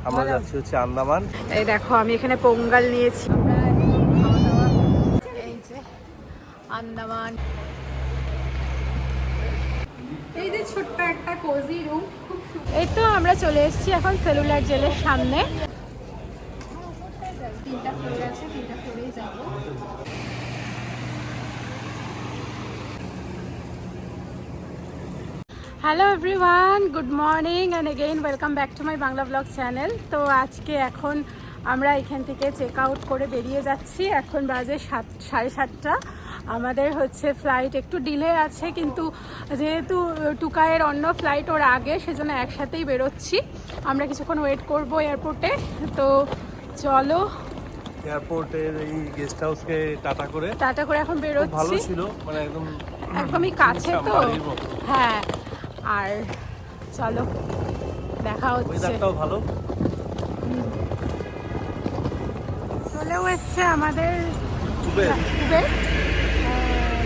আমরা যাচ্ছি হচ্ছে আন্দামান। এই দেখো আমি এখানে পোঙ্গল নিয়েছি। এই যে আন্দামান, এই যে ছোট্ট একটা কোজি রুম। এই তো আমরা চলে এসেছি এখন সেলুলার জেলের সামনে। 3টা ফ্লোর আছে, 3টা ফ্লোরেই যাবো। Hello everyone, good morning and again welcome back to my Bangla blog channel. তো আজকে এখন আমরা এখান থেকে চেক আউট করে বেরিয়ে যাচ্ছি। এখন বাজে 7:30। আমাদের হচ্ছে ফ্লাইট একটু ডিলে আছে, কিন্তু যেহেতু টুকায়ের অন্য ফ্লাইট ওর আগে, সেজন্য একসাথেই বেরোচ্ছি। আমরা কিছুক্ষণ ওয়েট করব এয়ারপোর্টে। তো চলো, এয়ারপোর্টের এই গেস্ট হাউসকে টাটা করে এখন বেরোচ্ছি। ভালো ছিল, মানে একদমই কাছে তো। হ্যাঁ, আর চলো দেখা হচ্ছে। ওয়েদারটাও ভালো। চলেও এসছে আমাদের উবের।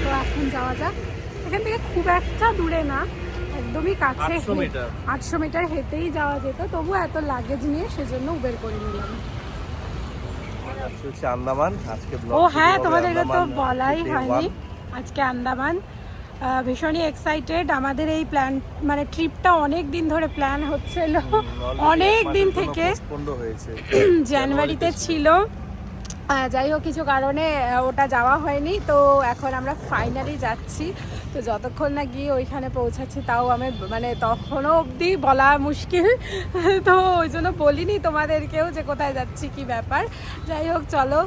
তো এখন যাওয়া যাক। এখান থেকে খুব একটা দূরে না, একদমই কাছে। 800 মিটার হেঁটেই যাওয়া যেত, তবু এত লাগেজ নিয়ে সেজন্য উবের করে নিলাম। আন্দামান আজকে ও হ্যাঁ, তোমাদেরকে তো বলাই হয়নি। আজকে আন্দামান ভীষণই এক্সাইটেড। আমাদের এই প্ল্যান, মানে ট্রিপটা অনেক দিন ধরে প্ল্যান হচ্ছিল, অনেক দিন থেকে। জানুয়ারিতে ছিল, যাই হোক কিছু কারণে ওটা যাওয়া হয়নি। তো এখন আমরা ফাইনালি যাচ্ছি। তো যতক্ষণ না গিয়ে ওইখানে পৌঁছাচ্ছি, তাও আমি মানে তখনও অবধি বলা মুশকিল, তো ওই জন্য বলিনি তোমাদেরকেও যে কোথায় যাচ্ছি, কি ব্যাপার। যাই হোক চলো,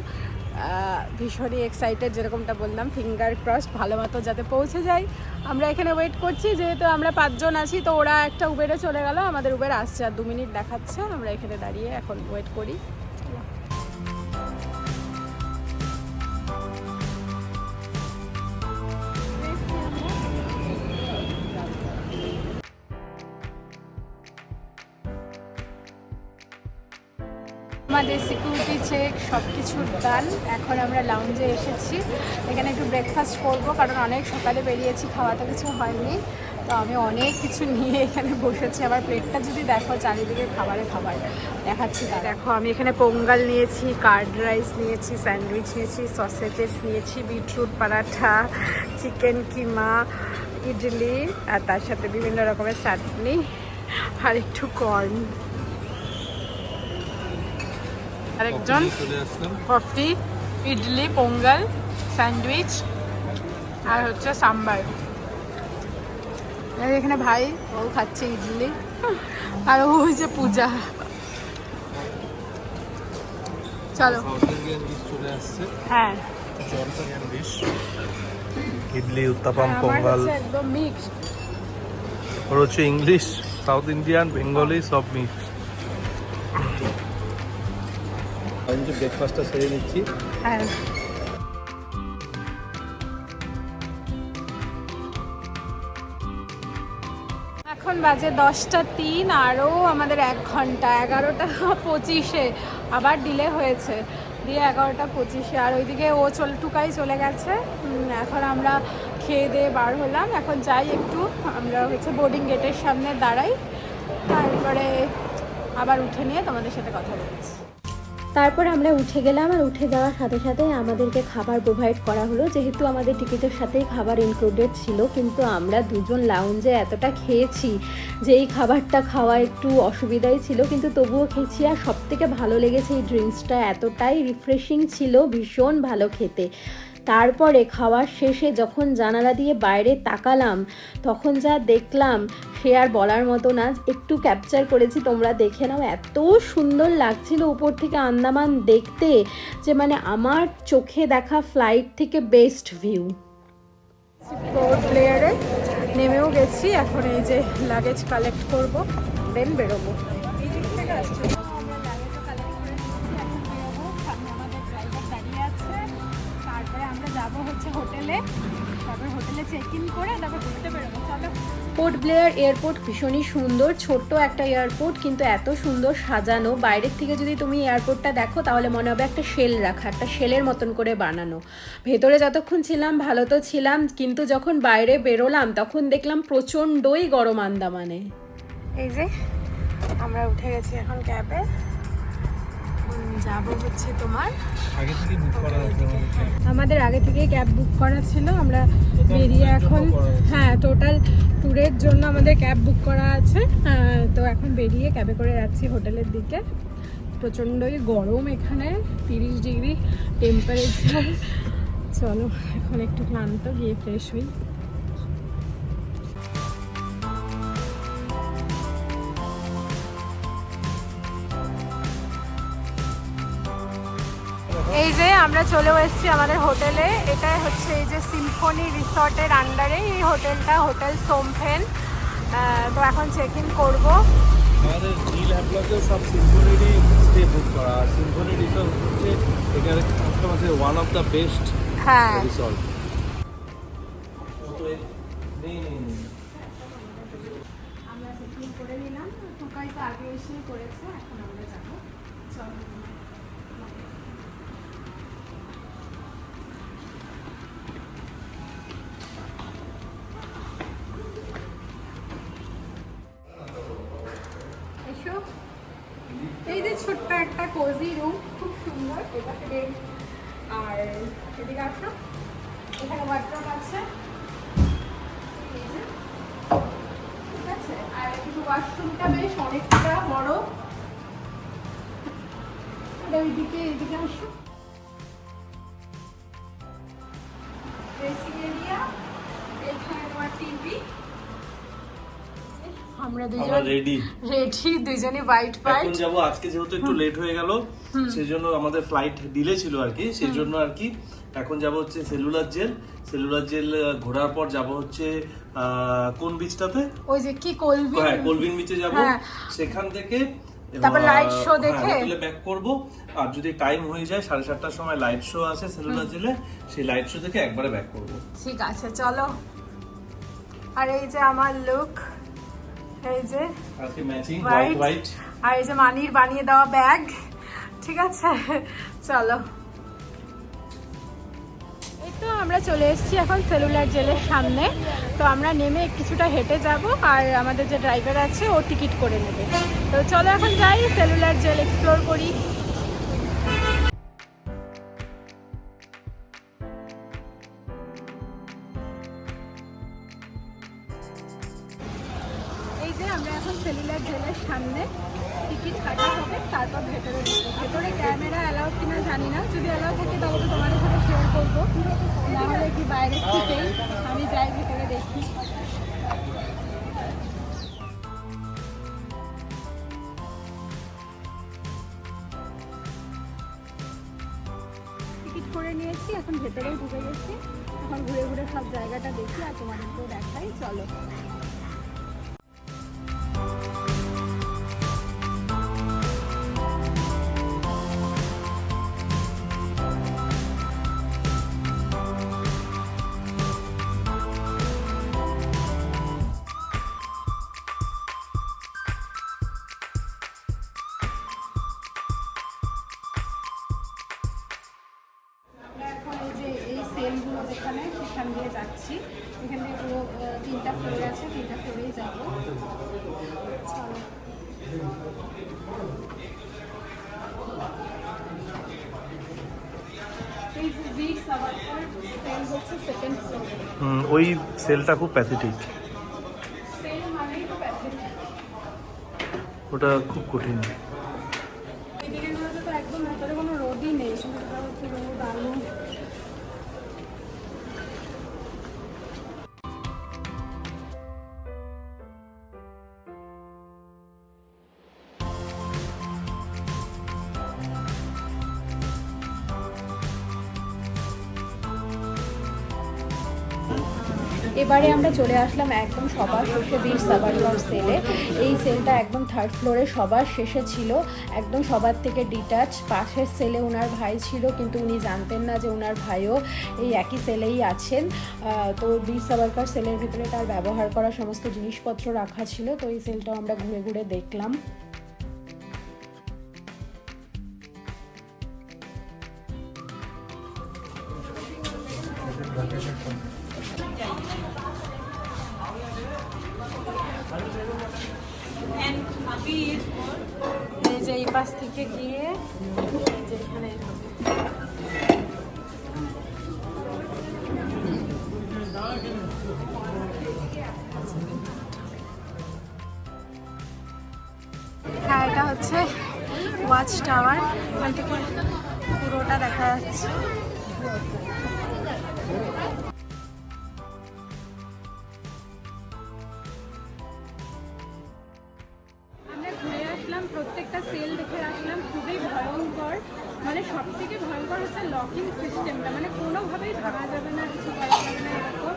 ভীষণই এক্সাইটেড, যেরকমটা বললাম। ফিঙ্গার ক্রস ভালো মতো যাতে পৌঁছে যাই। আমরা এখানে ওয়েট করছি, যেহেতু আমরা 5 জন আছি। তো ওরা একটা উবেরে চলে গেল, আমাদের উবের আসছে, আর 2 মিনিট দেখাচ্ছে। আমরা এখানে দাঁড়িয়ে এখন ওয়েট করি। আমাদের সিকিউরিটি চেক সব কিছুর ডান। এখন আমরা লাউঞ্জে এসেছি। এখানে একটু ব্রেকফাস্ট করব, কারণ অনেক সকালে বেরিয়েছি, খাওয়া তো কিছু হয়নি। তো আমি অনেক কিছু নিয়ে এখানে বসেছি। আবার প্লেটটা যদি দেখো, চারিদিকে খাবার দেখাচ্ছি। দেখো আমি এখানে পোঙ্গল নিয়েছি, কার্ড রাইস নিয়েছি, স্যান্ডউইচ নিয়েছি, সসেজেস নিয়েছি, বিটরুট পরাঠা, চিকেন কিমা, ইডলি, আর তার সাথে বিভিন্ন রকমের চাটনি আর একটু কর্ন। আরেকজন কফি, ইডলি, পোঙ্গল, স্যান্ডউইচ আর হচ্ছে সাম্বার। এখানে ভাই, ও খাচ্ছে ইডলি, আর ও হচ্ছে পূজা। চলো। হ্যাঁ, ইডলি, উত্তাপাম, পোঙ্গল একদম মিক্সড। ওর হচ্ছে ইংলিশ, সাউথ ইন্ডিয়ান, বেঙ্গলি সব মিক্সড। আমি যে ব্রেকফাস্টটা সেরে নিচ্ছি। হ্যাঁ, এখন বাজে 10:03। আরও আমাদের 1 ঘন্টা, 11:25-এ আবার ডিলে হয়েছে, দিয়ে 11:25-এ। আর ওইদিকে ও টুকাই চলে গেছে। এখন আমরা খেয়ে দিয়ে বার হলাম। এখন যাই একটু, আমরা হচ্ছে বোর্ডিং গেটের সামনে দাঁড়াই, তারপরে আবার উঠে নিয়ে তোমাদের সাথে কথা বলছি। তারপর আমরা উঠে গেলাম, আর উঠে যাওয়ার সাথে সাথে আমাদেরকে খাবার প্রোভাইড করা হলো। যেহেতু আমাদের টিকিটের সাথেই খাবার ইনক্লুডেড ছিল, কিন্তু আমরা 2 জন লাউঞ্জে এতটা খেয়েছি যে এই খাবারটা খাওয়া একটু অসুবিধাই ছিল, কিন্তু তবুও খেয়েছি। আর সবথেকে ভালো লেগেছে এই ড্রিঙ্কসটা, এতটাই রিফ্রেশিং ছিল, ভীষণ ভালো খেতে। তারপরে খাওয়ার শেষে যখন জানালা দিয়ে বাইরে তাকালাম, তখন যা দেখলাম সে আর বলার মতো না। একটু ক্যাপচার করেছি, তোমরা দেখে নাও। এত সুন্দর লাগছিল উপর থেকে আন্দামান দেখতে, যে মানে আমার চোখে দেখা ফ্লাইট থেকে বেস্ট ভিউ। পোর্ট ব্লেয়ারে নেমেও গেছি। এখন এই যে লাগেজ কালেক্ট করব, দেন বেরোবো। এই দিক থেকে আসছে, আমরা লাগেজও কালেক্ট করে নিয়েছি। এখন বেরোবো, সামনে আমাদের ড্রাইভার দাঁড়িয়ে আছে। তারপরে আমরা যাব হচ্ছে হোটেলে, তারপরে হোটেলে চেক ইন করে তারপর ঘুরতে বেরোবো। চলো। পোর্ট ব্লেয়ার এয়ারপোর্ট ভীষণই সুন্দর, ছোট্ট একটা এয়ারপোর্ট, কিন্তু এত সুন্দর সাজানো। বাইরের থেকে যদি তুমি এয়ারপোর্টটা দেখো, তাহলে মনে হবে একটা শেল রাখা, একটা শেলের মতন করে বানানো। ভেতরে যতক্ষণ ছিলাম ভালো তো ছিলাম, কিন্তু যখন বাইরে বেরোলাম তখন দেখলাম প্রচণ্ডই গরম আন্দামানে। এই যে আমরা উঠে গেছি এখন ক্যাবে, যাবো হচ্ছে তোমার আগে থেকে বুক করা আছে আমাদের আগে থেকেই ক্যাব বুক করা ছিল। আমরা বেরিয়ে এখন, হ্যাঁ টোটাল ট্যুরের জন্য আমাদের ক্যাব বুক করা আছে। তো এখন বেরিয়ে ক্যাবে করে যাচ্ছি হোটেলের দিকে। প্রচণ্ডই গরম এখানে, 30 ডিগ্রি টেম্পারেচার। চলো এখন একটু ক্লান্ত, গিয়ে ফ্রেশ হই। এই যে আমরা চলেও এসেছি আমাদের হোটেলে। এটাই হচ্ছে এই যে সিম্ফনি রিসর্টের আন্ডারে এই হোটেলটা, হোটেল সোমফেন। তো এখন চেক ইন করবো। আমাদের নীল হ্যাভলকেও সব সিম্ফনিরই স্টে বুক করা। আর সিম্ফনি রিসর্ট হচ্ছে এখানে আমাদের ওয়ান অফ দ্য বেস্ট হ্যাঁ রিসর্ট। আমরা চেক ইন করে নিলাম, টোকাই তো আগে এসেই করেছে, এখন আমরা যাবো। চলো এসো। এই যে ছোট্ট একটা কোজি রুম, খুব সুন্দর। এটাতে বেড, আর এদিকে আসো, এখানে ওয়ার্ডরোব আছে, ঠিক আছে। আর কিন্তু ওয়াশরুমটা বেশ অনেকটা বড়। এইদিকে আসো, ড্রেসিং এরিয়া, এখানে তোমার টিভি। আমরা দুজন রেডি দুজনই হোয়াইট এখন যাবো। আজকে যেহেতু একটু লেট হয়ে গেল, সেই জন্য আমাদের ফ্লাইট ডিলে ছিল আর কি, সেই জন্য আর কি এখন যাব হচ্ছে সেলুলার জেল ঘোরার পর যাব হচ্ছে কোন বিচটাতে, ওই যে কি কোলবিন, হ্যাঁ কোলবিন বিচে যাব। হ্যাঁ। সেখান থেকে তারপর লাইট শো দেখে হোটেলে ব্যাক করব। আর যদি টাইম হয়ে যায় 7:30টার সময় লাইট শো আছে সেলুলার জেলে, সেই লাইট শো দেখে একবারে ব্যাক করব। ঠিক আছে চলো। আর এই যে আমার লুক, এই যে আজকে ম্যাচিং হোয়াইট, হোয়াইট। আর এই যে মানির বানিয়ে দেওয়া ব্যাগ, ঠিক আছে চলো। এই তো আমরা চলে এসেছি এখন সেলুলার জেলের সামনে। তো আমরা নেমে কিছুটা হেঁটে যাব, আর আমাদের যে ড্রাইভার আছে ও টিকিট করে নেবে। তো চলো এখন যাই, সেলুলার জেল এক্সপ্লোর করি। এই যে আমরা এখন সেলুলার জেলের সামনে, টিকিট কাটা হবে, তারপর ভেতরে ঢুকবো। ভেতরে ক্যামেরা অ্যালাউ কিনা জানি না, যদি অ্যালাউ থাকে তাহলে তো তোমাদের সাথে শেয়ার করবো, নাহলে কি বাইরের থেকেই আমি যাই ভেতরে দেখি। টিকিট করে নিয়েছি, এখন ভেতরেও ঢুকে গেছি। এখন ঘুরে ঘুরে সব জায়গাটা দেখি আর তোমাদেরকেও দেখাই, চলো। সেলগুলো যেখানে, সেখান দিয়ে যাচ্ছি। এখান থেকে পুরো 3টা ফ্লোর আছে, 3টা ফ্লোরেই যাবো। চলো। ওই সেলটা খুব প্যাথেটিক, ওটা খুব কঠিন। এদিকে তো একদম ভেতরে কোনো রোদই নেই, শুধু রোদ আলো। এবারে আমরা চলে আসলাম একদম সবার শেষে বীর সাভারকর সেলে। এই সেলটা একদম 3rd ফ্লোরে সবার শেষে ছিল, একদম সবার থেকে ডিটাচ। পাশের সেলে ওনার ভাই ছিল, কিন্তু উনি জানতেন না যে ওনার ভাইও এই একই সেলেই আছেন। তো বীর সাভারকর সেলের ভিতরে তার ব্যবহার করা সমস্ত জিনিসপত্র রাখা ছিল। তো এই সেলটাও আমরা ঘুরে ঘুরে দেখলাম। এই যে এই পাশ থেকে গিয়ে এই যে এখানে হবে। হ্যাঁ, এটা হচ্ছে ওয়াচ টাওয়ার, এখান থেকে পুরোটা দেখা যাচ্ছে। আমরা ঘুরে আসলাম, প্রত্যেকটা সেল দেখে আসলাম, খুবই ভয়ঙ্কর। মানে সব থেকে ভয়ঙ্কর হচ্ছে লকিং সিস্টেমটা, মানে কোনোভাবেই ভাঙা যাবে না, কিছু করা যাবে না এরকম।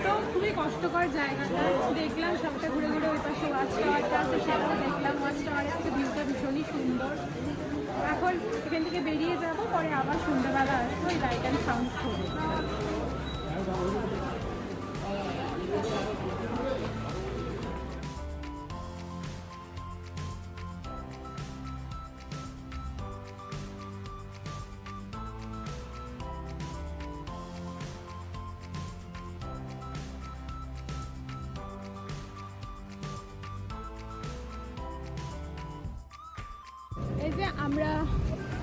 তো খুবই কষ্টকর জায়গাটা। দেখলাম সবটা ঘুরে ঘুরে ওই পাশে ওয়াচ টাওয়ারটা আছে, সেটাও দেখলাম। ওয়াচ টাওয়ারের থেকে ভিউটা ভীষণই সুন্দর। এখন এখান থেকে বেরিয়ে যাব, পরে আবার সন্ধ্যাবেলা আসবো ওই লাইট অ্যান্ড সাউন্ড শোতে। এই যে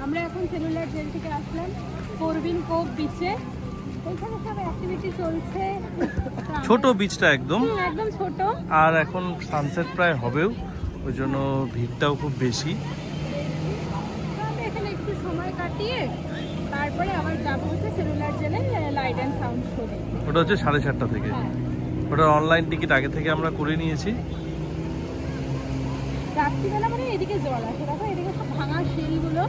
আমরা এখন সেলুলার জেল থেকে আসলাম করবিন কোভ বিচে। এখানে সব অ্যাক্টিভিটি চলছে। ছোট বিচটা একদম একদম ছোট, আর এখন সানসেট প্রায় হবেও, ওই জন্য ভিড়টাও খুব বেশি। আমরা এখানে একটু সময় কাটিয়ে তারপরে আবার যাবো হচ্ছে সেলুলার জেলে লাইট অ্যান্ড সাউন্ড শো। ওটা হচ্ছে 7:30 থেকে। হ্যাঁ, ওটা অনলাইন টিকিট আগে থেকে আমরা করে নিয়েছি। রাত্রিবেলা মানে এদিকে জল আসে, দেখো এদিকে সব ভাঙা শিলগুলো।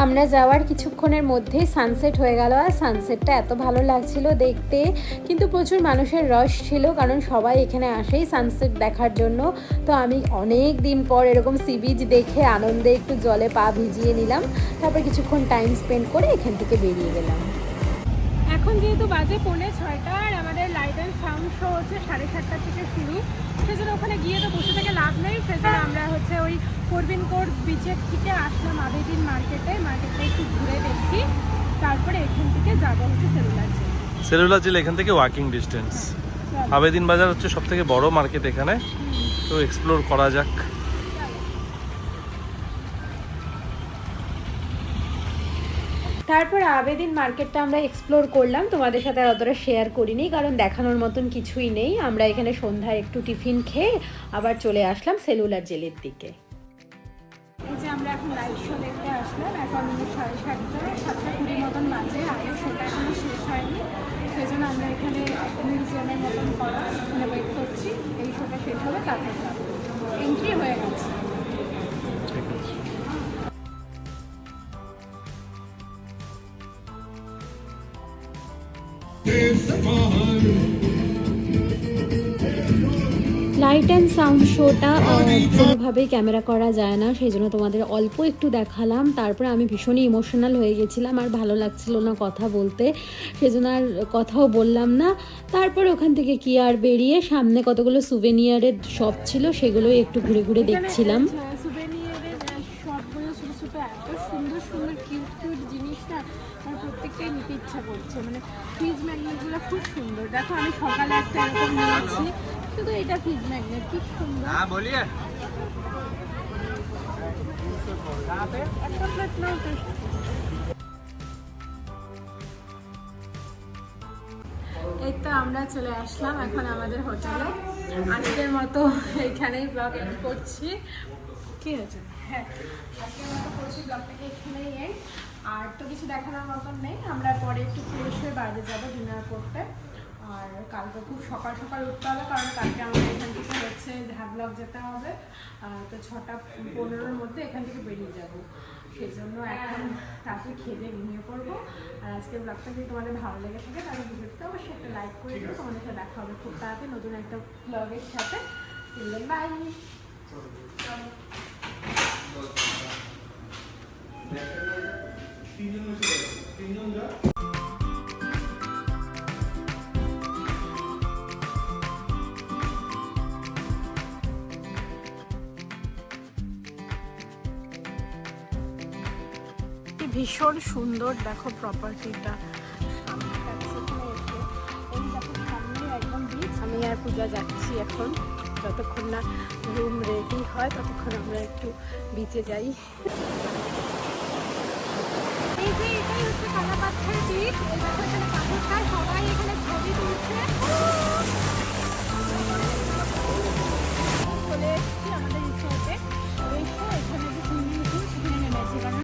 আমরা যাওয়ার কিছুক্ষণের মধ্যেই সানসেট হয়ে গেল, আর সানসেটটা এত ভালো লাগছিল দেখতে। কিন্তু প্রচুর মানুষের রশ ছিল, কারণ সবাই এখানে আসেই সানসেট দেখার জন্য। তো আমি অনেক দিন পর এরকম সি বিচ দেখে আনন্দে একটু জলে পা ভিজিয়ে নিলাম, তারপর কিছুক্ষণ টাইম স্পেন্ড করে এখান থেকে বেরিয়ে গেলাম। এখন যেহেতু বাজে 5:45 আর আমাদের লাইট অ্যান্ড সাউন্ড শো হচ্ছে 7:30 থেকে শুরু, সেজন্য ওখানে গিয়ে তো বসে থেকে লাভ নেই। সেজন্য আমরা হচ্ছে ওই করবিন কোভ বিচের থেকে আসলাম আবেদিন মার্কেটে একটু ঘুরে দেখি, তারপরে এখান থেকে যাবো হচ্ছে সেলুলার জেল। সেলুলার জেল এখান থেকে ওয়াকিং ডিস্টেন্স। আবেদিন বাজার হচ্ছে সব থেকে বড় মার্কেট এখানে, তো এক্সপ্লোর করা যাক। তারপর আবেদিন মার্কেটটা আমরা এক্সপ্লোর করলাম, তোমাদের সাথে আর অতটা শেয়ার করিনি, কারণ দেখানোর মতন কিছুই নেই। আমরা এখানে সন্ধ্যায় একটু টিফিন খেয়ে আবার চলে আসলাম সেলুলার জেলের দিকে। এই যে আমরা এখন লাইভ শো দেখতে আসলাম, এখন 7:30 মতন বাজে। আগের শোটা এখনো শেষ হয়নি, সেজন্য আমরা এখানে মিউজিয়ামের মতন করা এখানে ওয়েট করছি। এই শোটা শেষ হলে তারপর যাবো। এন্ট্রি হয়ে গেছে। লাইট অ্যান্ড সাউন্ড শোটা কোনোভাবেই ক্যামেরা করা যায় না, সেই জন্য তোমাদের অল্প একটু দেখালাম। তারপরে আমি ভীষণই ইমোশনাল হয়ে গেছিলাম, আর ভালো লাগছিল না কথা বলতে, সেজন্য আর কথাও বললাম না। তারপরে ওখান থেকে কি আর বেরিয়ে সামনে কতগুলো সুভেনিয়ারের শপ ছিল, সেগুলোই একটু ঘুরে ঘুরে দেখছিলাম। সুভেনিয়ারের শপগুলো ছোটো ছোটো এত সুন্দর সুন্দর কিউট জিনিসটা আমার প্রত্যেকটাই নিতে ইচ্ছা করছে। মানে ফ্রিজ ম্যাগনেটগুলো খুব সুন্দর। দেখো আমি সকালে একটা এরকম নিয়েছি, শুধু এটা ফ্রিজ ম্যাগনেট, কি সুন্দর। হ্যাঁ বলিয়ে একটা প্লেট নাও তো। এই তো আমরা চলে আসলাম এখন আমাদের হোটেলে। আজকের মতো এইখানেই ব্লগ এন্ড করছি। কি হয়েছে? হ্যাঁ, আজকের মতো করছি ব্লগটাকে এখানেই এন্ড। আর তো কিছু দেখানোর মতন নেই। আমরা পরে একটু ফ্রেশ হয়ে বাইরে যাবো ডিনার করতে। আর কালকে খুব সকাল সকাল উঠতে হবে, কারণ কালকে আমাদের এখান থেকে হচ্ছে ঢাবলক যেতে হবে। তো 6:15-র মধ্যে এখান থেকে বেরিয়ে যাব। সেই জন্য এখন তাড়াতাড়ি খেয়ে দিয়ে ঘুমিয়ে পড়বো। আর আজকের ব্লগটা যদি তোমাদের ভালো লেগে থাকে তাহলে ভিডিওতে অবশ্যই একটা লাইক করে দিও। তোমাদের সাথে দেখা হবে খুব তাড়াতাড়ি নতুন একটা ব্লগের সাথে। বাই। ভীষণ সুন্দর, দেখো প্রপার্টিটা। একদম বিচ। আমি আর পূজা যাচ্ছি এখন, যতক্ষণ না রুম রেডি হয় ততক্ষণ আমরা একটু বিচে যাই। এই যে এটাই হচ্ছে কালাপাথর বিচ। এই দেখো এখানে পাথরটা, সবাই এখানে ছবি তুলছে।